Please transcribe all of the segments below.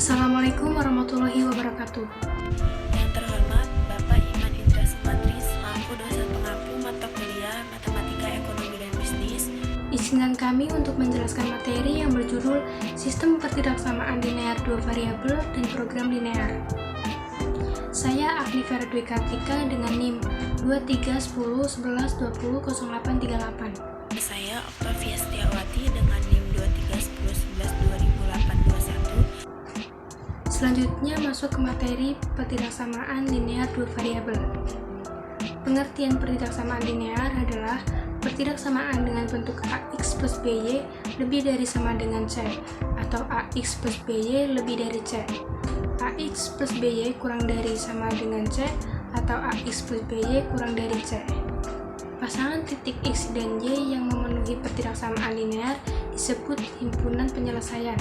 Assalamualaikum warahmatullahi wabarakatuh. Yang terhormat Bapak Iman Indra Sumantri selaku dosen pengampu mata kuliah Matematika Ekonomi dan Bisnis. Izinkan kami untuk menjelaskan materi yang berjudul Sistem Pertidaksamaan Linear Dua Variabel dan Program Linear. Saya Agni Vera Dwi Kartika dengan NIM 231011200838. Saya Octavia Setiawati dengan NIM 231011200821. Selanjutnya masuk ke materi pertidaksamaan linear dua variabel. Pengertian pertidaksamaan linear adalah pertidaksamaan dengan bentuk AX plus BY lebih dari sama dengan C, atau AX plus BY lebih dari C. AX plus BY kurang dari sama dengan C, atau AX plus BY kurang dari C. Pasangan titik X dan Y yang memenuhi pertidaksamaan linear disebut himpunan penyelesaian.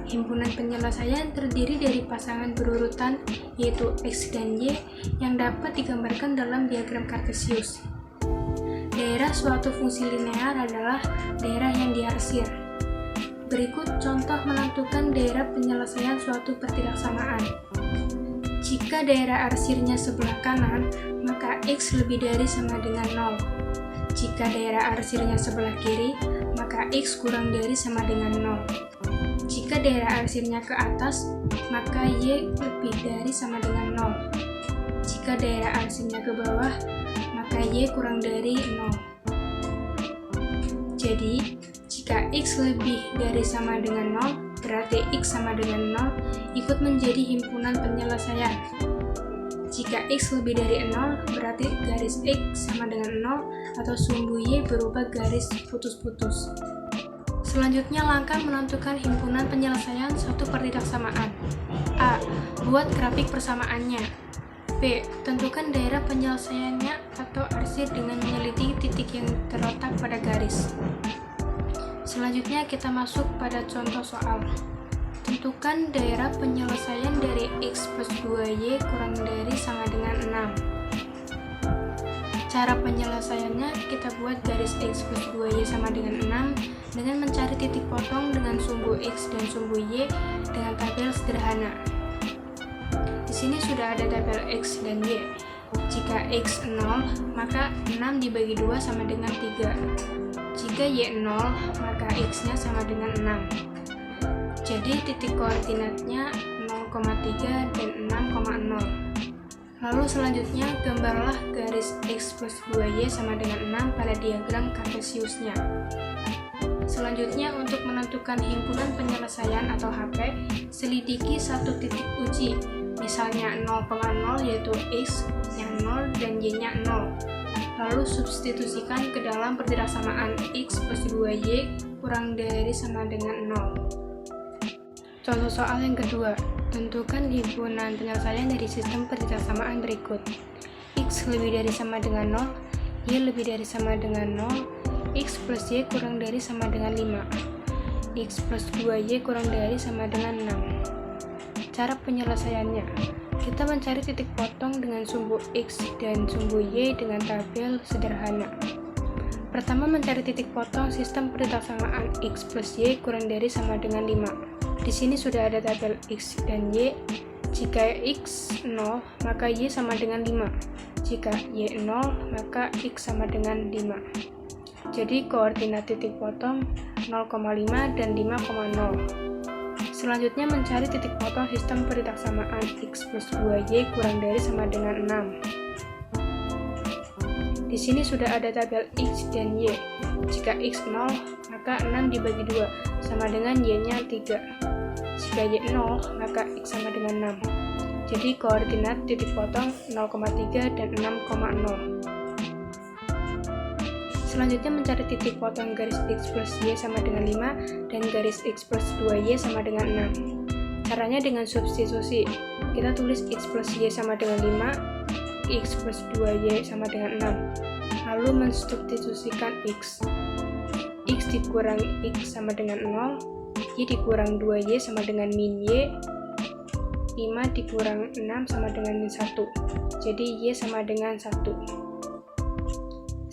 Himpunan penyelesaian terdiri dari pasangan berurutan, yaitu X dan Y, yang dapat digambarkan dalam diagram Kartesius. Daerah suatu fungsi linear adalah daerah yang diarsir. Berikut contoh menentukan daerah penyelesaian suatu pertidaksamaan. Jika daerah arsirnya sebelah kanan, maka X lebih dari sama dengan 0. Jika daerah arsirnya sebelah kiri, maka X kurang dari sama dengan 0. Jika daerah arsirnya ke atas, maka Y lebih dari sama dengan 0. Jika daerah arsirnya ke bawah, maka Y kurang dari 0. Jadi, jika X lebih dari sama dengan 0, berarti X sama dengan 0 ikut menjadi himpunan penyelesaian. Jika X lebih dari 0, berarti garis X sama dengan 0 atau sumbu Y berubah garis putus-putus. Selanjutnya langkah menentukan himpunan penyelesaian suatu pertidaksamaan. A. Buat grafik persamaannya. B. Tentukan daerah penyelesaiannya atau arsir dengan meneliti titik yang terletak pada garis. Selanjutnya kita masuk pada contoh soal. Tentukan daerah penyelesaian dari X plus 2Y kurang dari sama dengan 6. Cara penyelesaiannya kita buat garis X plus 2Y sama dengan 6 dengan mencari titik potong dengan sumbu X dan sumbu Y dengan tabel sederhana. Di sini sudah ada tabel X dan Y. Jika X 0, maka 6 dibagi 2 sama dengan 3. Jika Y 0, maka X-nya sama dengan 6. Jadi titik koordinatnya 0,3 dan 6,0. Lalu selanjutnya gambarlah garis X plus 2Y sama dengan 6 pada diagram Kartesiusnya. Selanjutnya untuk menentukan himpunan penyelesaian atau HP, selidiki satu titik uji, misalnya 0,0 yaitu X-nya 0 dan Y-nya 0. Lalu substitusikan ke dalam pertidaksamaan X plus 2Y kurang dari sama dengan 0. Contoh soal yang kedua, tentukan himpunan penyelesaian dari sistem pertidaksamaan berikut. X lebih dari sama dengan 0, Y lebih dari sama dengan 0, X plus Y kurang dari sama dengan 5, X plus 2Y kurang dari sama dengan 6. Cara penyelesaiannya, kita mencari titik potong dengan sumbu X dan sumbu Y dengan tabel sederhana. Pertama mencari titik potong sistem pertidaksamaan X plus Y kurang dari sama dengan 5. Di sini sudah ada tabel X dan Y. Jika X 0, maka Y sama dengan 5. Jika Y 0, maka X sama dengan 5. Jadi koordinat titik potong 0,5 dan 5,0. Selanjutnya mencari titik potong sistem pertidaksamaan X plus 2Y kurang dari sama dengan 6. Di sini sudah ada tabel X dan Y. Jika X 0, maka 6 dibagi 2 sama dengan Y-nya 3. Jika Y 0, maka X sama dengan 6. Jadi koordinat titik potong 0,3 dan 6,0. Selanjutnya mencari titik potong garis X plus Y sama dengan 5 dan garis X plus 2Y sama dengan 6. Caranya dengan substitusi. Kita tulis X plus Y sama dengan 5, X plus 2Y sama dengan 6. Lalu mensubstitusikan X. X dikurang X sama dengan 0, Y dikurang 2Y sama dengan min Y, 5 dikurang 6 sama dengan 1. Jadi Y sama dengan 1.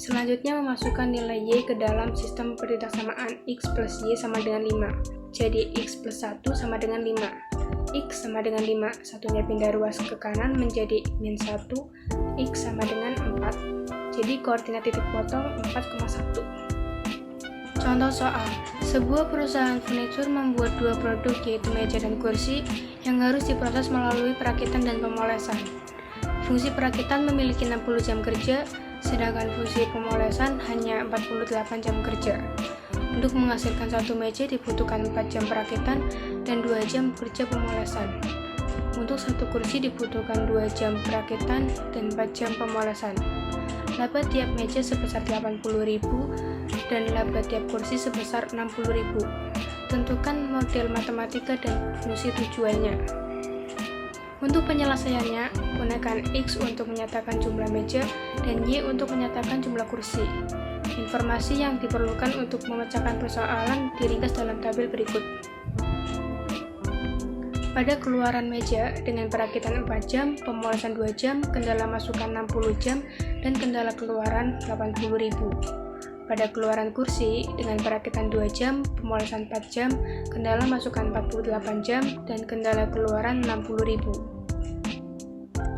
Selanjutnya memasukkan nilai Y ke dalam sistem perintah samaan X plus Y sama dengan 5. Jadi X plus 1 sama dengan 5. X sama dengan 5, satunya pindah ruas ke kanan menjadi min 1, X sama dengan 4. Jadi koordinat titik potong 4,1. Contoh soal, sebuah perusahaan furnitur membuat dua produk yaitu meja dan kursi yang harus diproses melalui perakitan dan pemolesan. Fungsi perakitan memiliki 60 jam kerja, sedangkan fungsi pemolesan hanya 48 jam kerja. Untuk menghasilkan satu meja dibutuhkan 4 jam perakitan dan 2 jam kerja pemolesan. Untuk satu kursi dibutuhkan 2 jam perakitan dan 4 jam pemolesan. Laba tiap meja sebesar 80.000 dan laba tiap kursi sebesar 60.000. Tentukan model matematika dan fungsi tujuannya. Untuk penyelesaiannya, gunakan X untuk menyatakan jumlah meja dan Y untuk menyatakan jumlah kursi. Informasi yang diperlukan untuk memecahkan persoalan diringkas dalam tabel berikut. Pada keluaran meja dengan perakitan 4 jam, pemolesan 2 jam, kendala masukan 60 jam, dan kendala keluaran 80.000. Pada keluaran kursi dengan perakitan 2 jam, pemolesan 4 jam, kendala masukan 48 jam, dan kendala keluaran 60.000.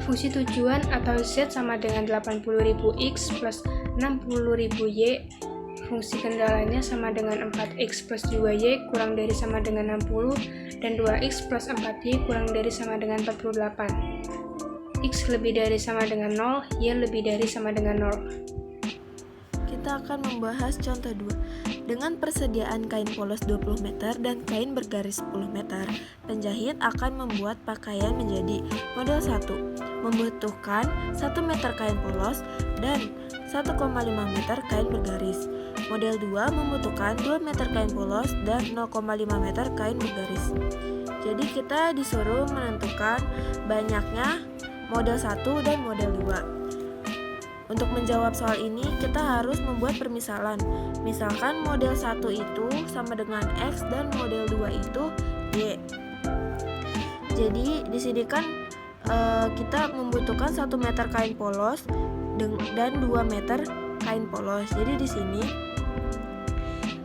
Fungsi tujuan atau Z sama dengan 80.000X plus 60.000Y. Fungsi kendalanya sama dengan 4X plus 2Y kurang dari sama dengan 60 dan 2X plus 4Y kurang dari sama dengan 48. X lebih dari sama dengan 0, Y lebih dari sama dengan 0. Kita akan membahas contoh 2. Dengan persediaan kain polos 20 meter dan kain bergaris 10 meter, penjahit akan membuat pakaian menjadi model 1. Membutuhkan 1 meter kain polos dan 1,5 meter kain bergaris. Model 2 membutuhkan 2 meter kain polos dan 0,5 meter kain bergaris. Jadi kita disuruh menentukan banyaknya model 1 dan model 2. Untuk menjawab soal ini kita harus membuat permisalan. Misalkan model 1 itu sama dengan X dan model 2 itu Y. Jadi di sini kan kita membutuhkan 1 meter kain polos dan 2 meter kain polos. Jadi di sini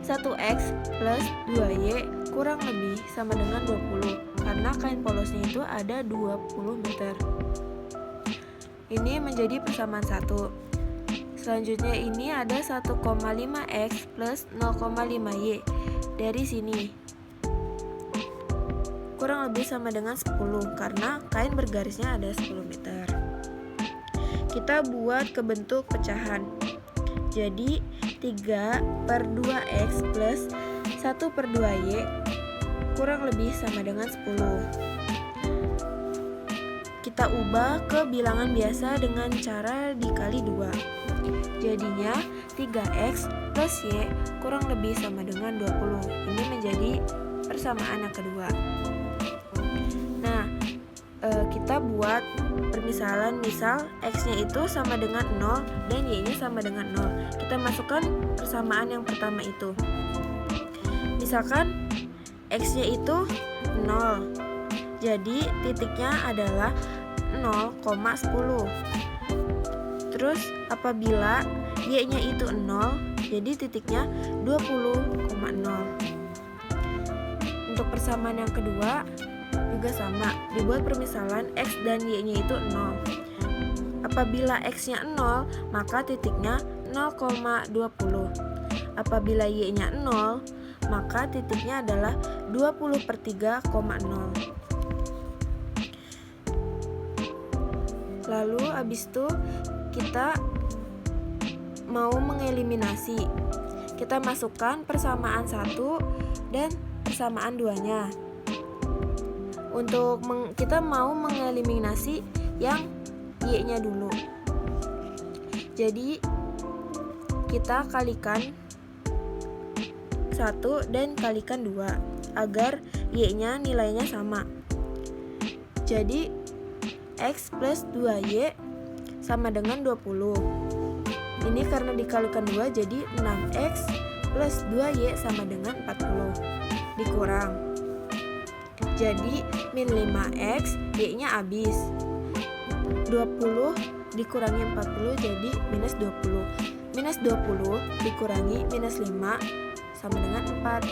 1X plus 2Y kurang lebih sama dengan 20 karena kain polosnya itu ada 20 meter. Ini menjadi persamaan 1. Selanjutnya ini ada 1,5X plus 0,5Y. Dari sini kurang lebih sama dengan 10 karena kain bergarisnya ada 10 meter. Kita buat ke bentuk pecahan. Jadi 3 per 2X plus 1 per 2Y kurang lebih sama dengan 10. Kita ubah ke bilangan biasa dengan cara dikali 2. Jadinya 3X plus Y kurang lebih sama dengan 20. Ini menjadi persamaan yang kedua. Nah, kita buat permisalan, misal X-nya itu sama dengan 0 dan Y-nya sama dengan 0. Kita masukkan persamaan yang pertama itu. Misalkan X-nya itu 0. Jadi titiknya adalah 0,10. Terus apabila Y-nya itu 0, jadi titiknya 20,0. Untuk persamaan yang kedua juga sama, dibuat permisalan X dan Y-nya itu 0. Apabila X-nya 0, maka titiknya 0,20. Apabila Y-nya 0, maka titiknya adalah 20/3,0. Lalu habis itu kita mau mengeliminasi. Kita masukkan persamaan 1 dan persamaan 2-nya. Untuk kita mau mengeliminasi yang Y-nya dulu. Jadi kita kalikan 1 dan kalikan 2 agar Y-nya nilainya sama. Jadi X plus 2Y sama dengan 20. Ini karena dikalikan 2 jadi 6X plus 2Y sama dengan 40. Dikurang. Jadi min 5X, Y-nya habis. 20 dikurangi 40 jadi minus 20. minus 20 dikurangi minus 5 sama dengan 4.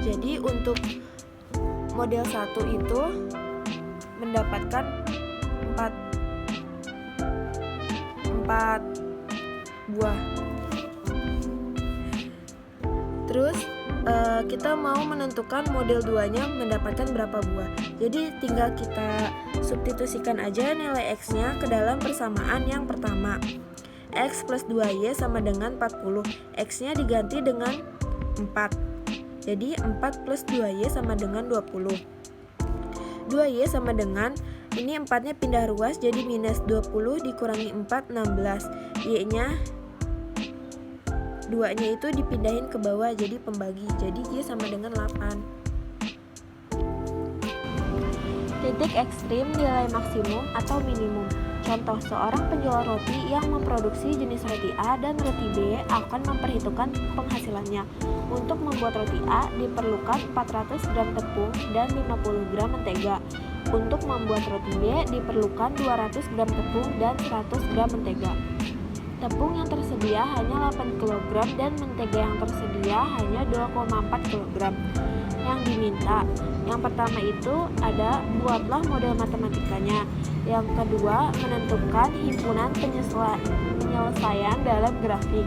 Jadi untuk model 1 itu mendapatkan 4 buah. Terus kita mau menentukan model 2-nya mendapatkan berapa buah. Jadi tinggal kita substitusikan aja nilai X-nya ke dalam persamaan yang pertama. X plus 2Y sama dengan 40. X-nya diganti dengan 4. Jadi 4 plus 2Y sama dengan 20. 2Y sama dengan, ini 4-nya pindah ruas jadi minus 20 dikurangi 4, 16. Y-nya 2-nya itu dipindahin ke bawah jadi pembagi. Jadi Y sama dengan 8. Titik ekstrim nilai maksimum atau minimum. Contoh, seorang penjual roti yang memproduksi jenis roti A dan roti B akan memperhitungkan penghasilannya. Untuk membuat roti A diperlukan 400 gram tepung dan 50 gram mentega. Untuk membuat roti B diperlukan 200 gram tepung dan 100 gram mentega. Tepung yang tersedia hanya 8 kg dan mentega yang tersedia hanya 2,4 kg. Yang diminta, yang pertama itu ada buatlah model matematikanya. Yang kedua, menentukan himpunan penyelesaian dalam grafik.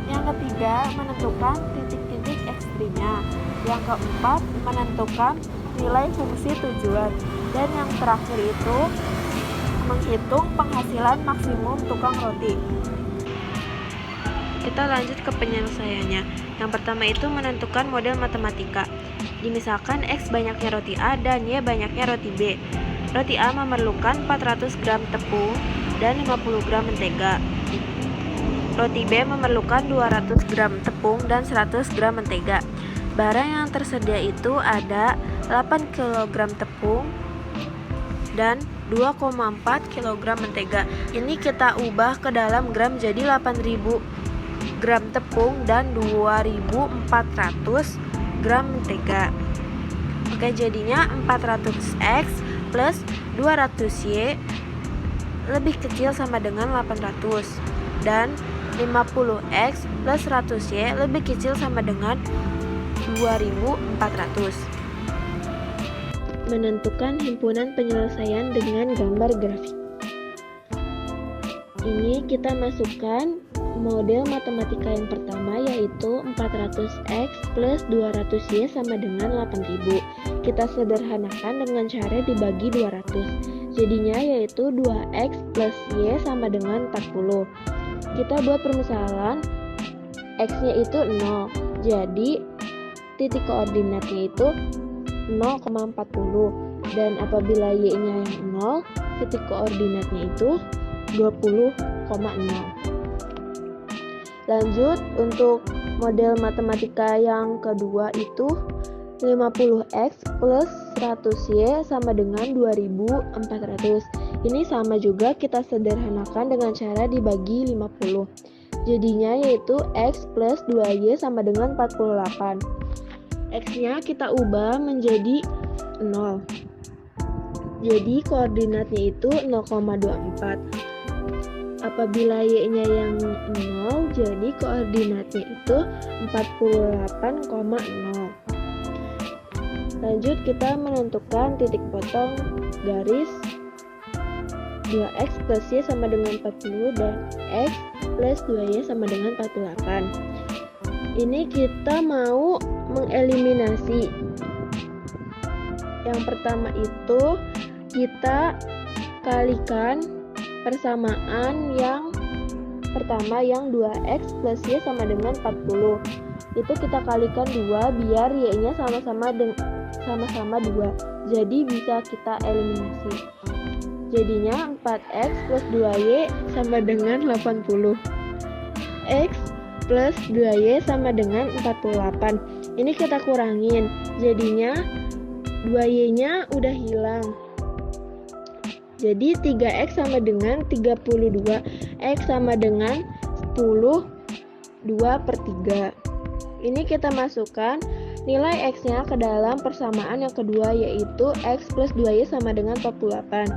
Yang ketiga, menentukan titik-titik ekstrimnya. Yang keempat, menentukan nilai fungsi tujuan. Dan yang terakhir itu menghitung penghasilan maksimum tukang roti. Kita lanjut ke penyelesaiannya. Yang pertama itu menentukan model matematika. Dimisalkan X banyaknya roti A dan Y banyaknya roti B. Roti A memerlukan 400 gram tepung dan 50 gram mentega. Roti B memerlukan 200 gram tepung dan 100 gram mentega. Barang yang tersedia itu ada 8 kg tepung dan 2,4 kg mentega. Ini kita ubah ke dalam gram jadi 8.000 gram tepung dan 2.400 gram mentega. Oke, jadinya 400X plus 200Y lebih kecil sama dengan 800 dan 50X plus 100Y lebih kecil sama dengan 2.400. Menentukan himpunan penyelesaian dengan gambar grafik. Ini kita masukkan model matematika yang pertama yaitu 400X plus 200Y sama dengan 8.000. Kita sederhanakan dengan cara dibagi 200. Jadinya yaitu 2X plus Y sama dengan 40. Kita buat permisalan X-nya itu 0. Jadi titik koordinatnya itu 0,40. Dan apabila Y-nya yang 0, titik koordinatnya itu 20,0. Lanjut, untuk model matematika yang kedua itu 50X plus 100Y sama dengan 2.400. Ini sama juga kita sederhanakan dengan cara dibagi 50. Jadinya yaitu X plus 2Y sama dengan 48. X-nya kita ubah menjadi 0. Jadi koordinatnya itu 0,24. Apabila Y-nya yang 0, jadi koordinatnya itu 48,0. Lanjut, kita menentukan titik potong garis 2X plus Y sama dengan 40 dan X plus 2Y sama dengan 48. Ini kita mau mengeliminasi. Yang pertama itu kita kalikan persamaan yang pertama yang 2X plus Y sama dengan 40. Itu kita kalikan 2 biar Y-nya sama-sama 2. Jadi bisa kita eliminasi. Jadinya 4X plus 2Y sama dengan 80. X plus 2Y sama dengan 48. Ini kita kurangin. Jadinya 2Y-nya udah hilang. Jadi 3X sama dengan 32. X sama dengan 10, 2/3. Ini kita masukkan nilai X-nya ke dalam persamaan yang kedua yaitu X plus 2Y sama dengan 48.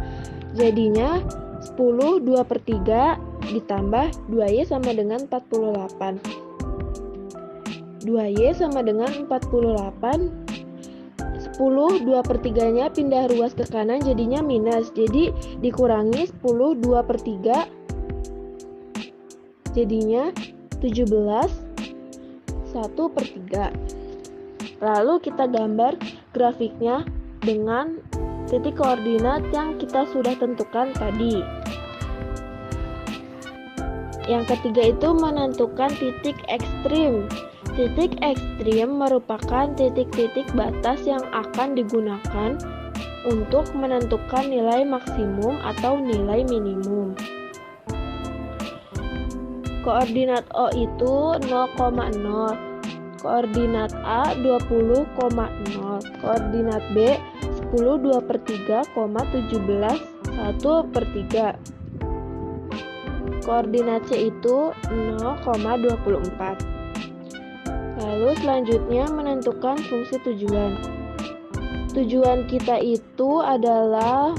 Jadinya 10 2/3 ditambah 2Y sama dengan 48. 2Y sama dengan 48. 10 2/3-nya pindah ruas ke kanan jadinya minus. Jadi dikurangi 10 2/3 jadinya 17 1/3. Lalu kita gambar grafiknya dengan titik koordinat yang kita sudah tentukan tadi. Yang ketiga itu menentukan titik ekstrim. Titik ekstrim merupakan titik-titik batas yang akan digunakan untuk menentukan nilai maksimum atau nilai minimum. Koordinat O itu 0,0, koordinat A 20,0, koordinat B 10 2/3, 17 1/3. Koordinat C itu 0,24. Lalu selanjutnya menentukan fungsi tujuan. Tujuan kita itu adalah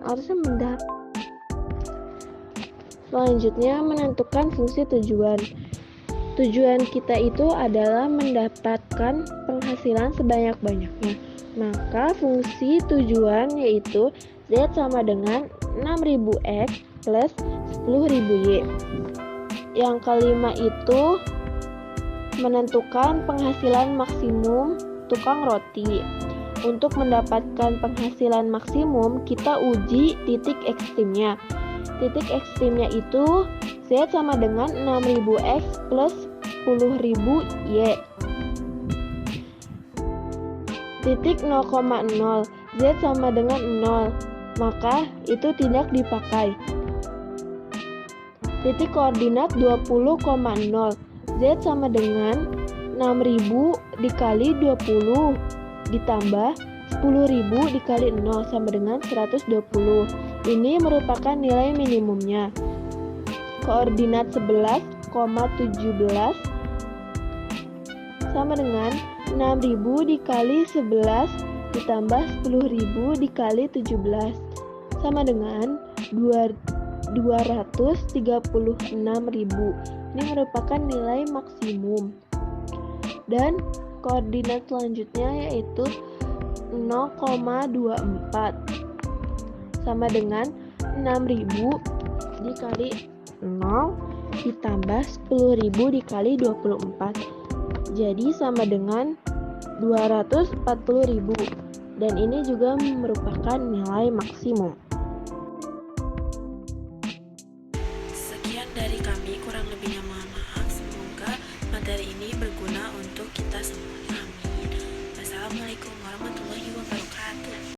harusnya mendapat. Selanjutnya menentukan fungsi tujuan. Tujuan kita itu adalah mendapatkan penghasilan sebanyak-banyaknya. Maka fungsi tujuan yaitu Z sama dengan 6.000X plus 10.000Y. Yang kelima itu menentukan penghasilan maksimum tukang roti. Untuk mendapatkan penghasilan maksimum, kita uji titik ekstrimnya. Titik ekstrimnya itu Z sama dengan 6.000X plus 10.000Y. Titik 0,0, Z sama dengan 0, maka itu tidak dipakai. Titik koordinat 20,0, Z sama dengan 6.000 dikali 20 ditambah 10.000 dikali 0 sama dengan 120. Ini merupakan nilai minimumnya. Koordinat 11,17 sama dengan 6.000 dikali 11 ditambah 10.000 dikali 17 sama dengan 236.000. Ini merupakan nilai maksimum. Dan koordinat selanjutnya yaitu 0,24 sama dengan 6.000 dikali 0 ditambah 10.000 dikali 24. Jadi sama dengan 240.000. Dan ini juga merupakan nilai maksimum. Sekian dari kami, kurang lebihnya mohon maaf. Semoga materi ini berguna untuk kita semua. Amin. Wassalamualaikum.